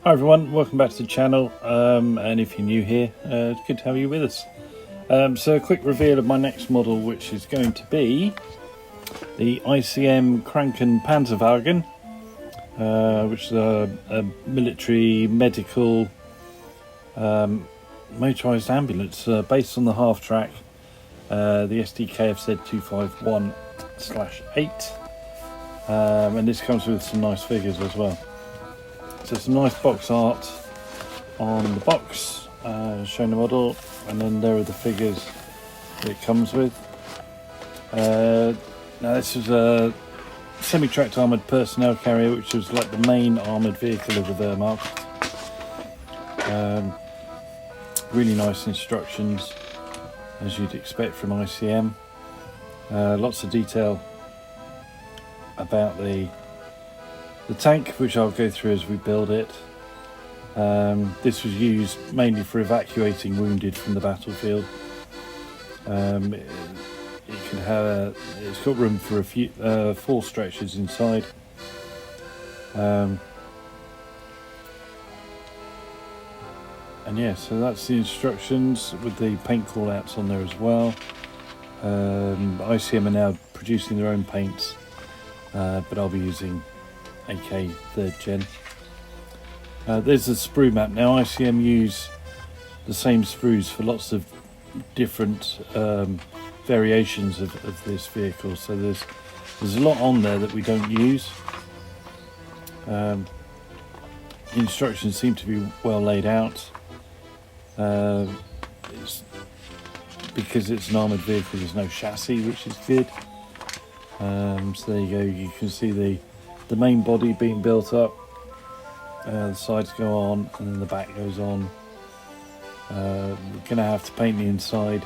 Hi everyone, welcome back to the channel, and if you're new here, it's good to have you with us. So a quick reveal of my next model, which is going to be the ICM Kranken panzerwagen, which is a military medical motorised ambulance based on the Halftrack, the Sd Kfz 251/8, and this comes with some nice figures as well. So some nice box art on the box showing the model, and then there are the figures that it comes with. Now this is a semi-tracked armoured personnel carrier, which was like the main armoured vehicle of the Wehrmacht. Really nice instructions, as you'd expect from ICM. Lots of detail about the tank, which I'll go through as we build it. This was used mainly for evacuating wounded from the battlefield. It's got room for 4 stretchers inside. And yeah, so that's the instructions with the paint call outs on there as well. ICM are now producing their own paints, but I'll be using AK 3rd Gen. There's the sprue map. Now ICM use the same sprues for lots of different variations of this vehicle, so there's a lot on there that we don't use. The instructions seem to be well laid out. Because it's an armoured vehicle, there's no chassis, which is good. So there you go, you can see the main body being built up, the sides go on, and then the back goes on. We're going to have to paint the inside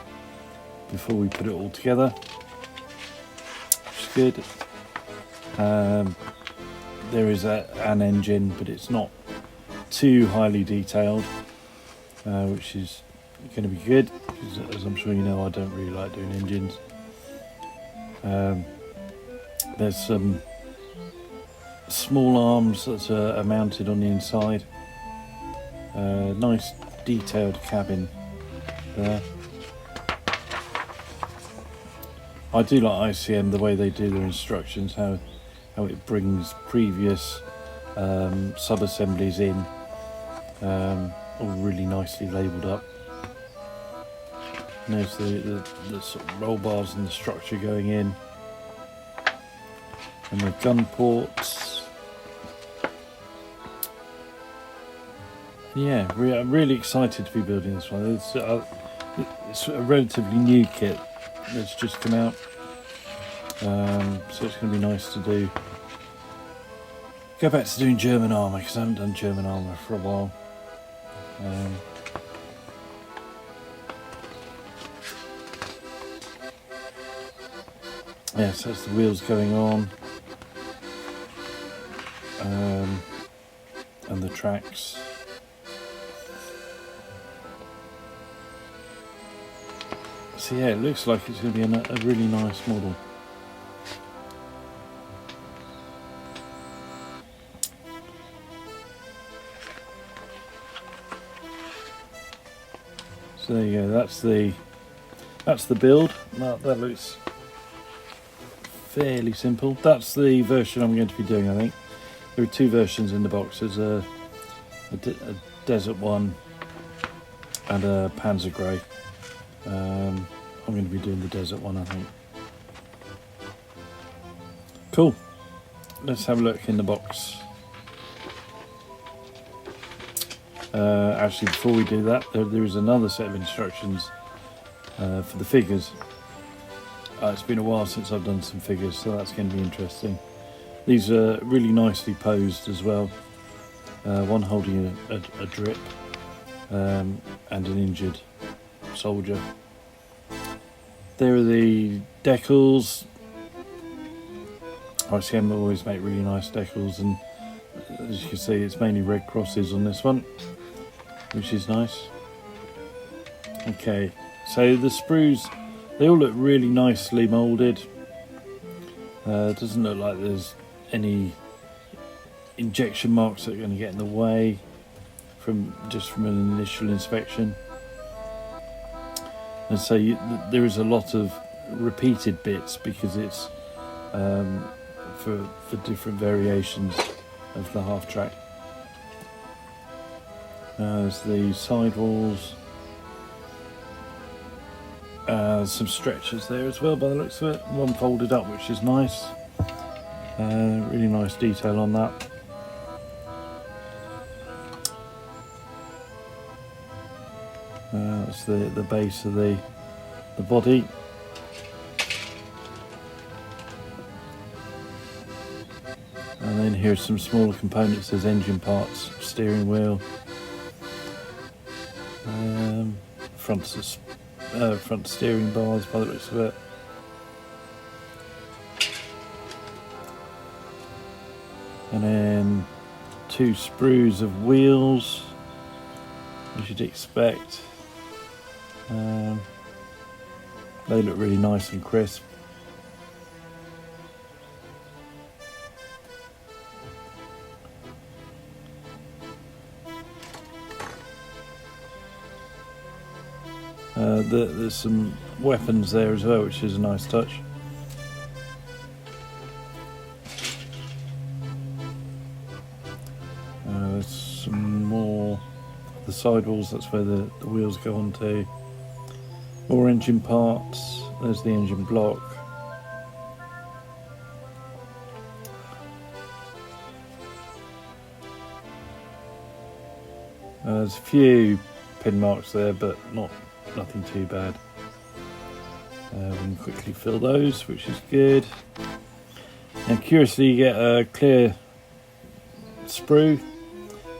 before we put it all together, which is good. There is an engine, but it's not too highly detailed, which is going to be good, because as I'm sure you know, I don't really like doing engines. There's some small arms that are mounted on the inside. Nice detailed cabin there. I do like ICM, the way they do their instructions, how it brings previous sub-assemblies in, all really nicely labelled up. And there's the sort of roll bars and the structure going in, and the gun ports. Yeah, I'm really excited to be building this one. It's a relatively new kit that's just come out, so it's going to be nice to go back to doing German armour, because I haven't done German armour for a while. Yeah, so that's the wheels going on, and the tracks. So yeah, it looks like it's going to be a really nice model. So there you go. That's the build. That looks fairly simple. That's the version I'm going to be doing. I think there are 2 versions in the box. There's a desert one and a panzer grey. I'm going to be doing the desert one, I think. Cool. Let's have a look in the box. Actually, before we do that, there is another set of instructions for the figures. It's been a while since I've done some figures, so that's going to be interesting. These are really nicely posed as well. One holding a drip and an injured soldier. There are the decals. ICM always make really nice decals, and as you can see, it's mainly red crosses on this one, which is nice. Okay, so the sprues, they all look really nicely moulded. It doesn't look like there's any injection marks that are going to get in the way. from an initial inspection. And so there is a lot of repeated bits because it's for different variations of the Halftrack. There's the sidewalls. Some stretchers there as well by the looks of it. One folded up, which is nice. Really nice detail on that. That's the base of the body. And then here's some smaller components. There's engine parts, steering wheel, front steering bars by the looks of it. And then 2 sprues of wheels, as you'd expect. They look really nice and crisp. There's some weapons there as well, which is a nice touch. There's some more the sidewalls, that's where the wheels go onto. More engine parts, there's the engine block. There's a few pin marks there, but nothing too bad. We can quickly fill those, which is good. And curiously, you get a clear sprue,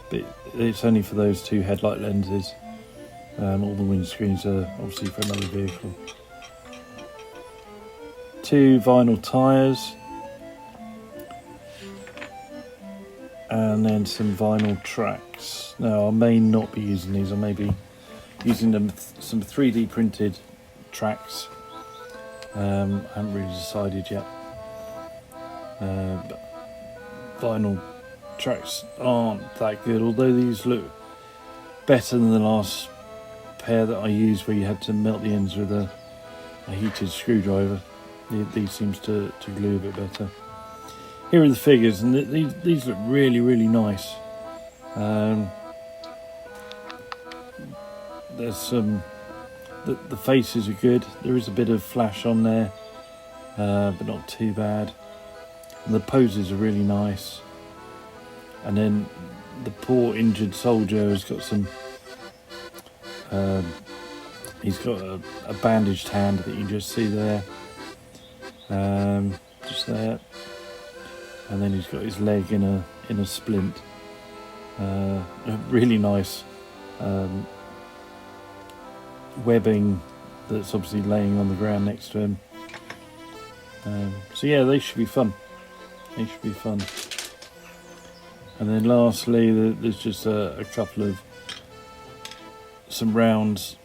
but it's only for those 2 headlight lenses. All the windscreens are obviously for another vehicle. 2 vinyl tyres, and then some vinyl tracks. Now I may not be using these, I may be using some 3D printed tracks. I haven't really decided yet. But vinyl tracks aren't that good, although these look better than the last pair that I used where you had to melt the ends with a heated screwdriver. These seems to glue a bit better. Here are the figures, and these look really, really nice. There's some, the faces are good. There is a bit of flash on there, but not too bad. And the poses are really nice. And then the poor injured soldier has got some, he's got a bandaged hand that you can just see there, just there. And then he's got his leg in a splint. Really nice webbing that's obviously laying on the ground next to him. So yeah, they should be fun. They should be fun. And then lastly, there's just a couple of some rounds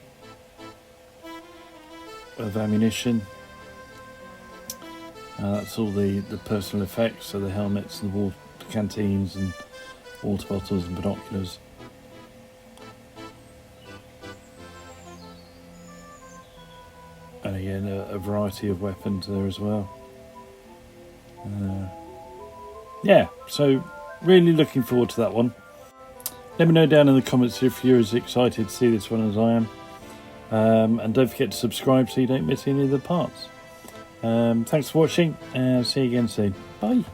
of ammunition. That's all the personal effects, so the helmets, the canteens and water bottles and binoculars. And again, a variety of weapons there as well. Yeah, so really looking forward to that one. Let me know down in the comments if you're as excited to see this one as I am. And don't forget to subscribe so you don't miss any of the parts. Thanks for watching, and see you again soon. Bye.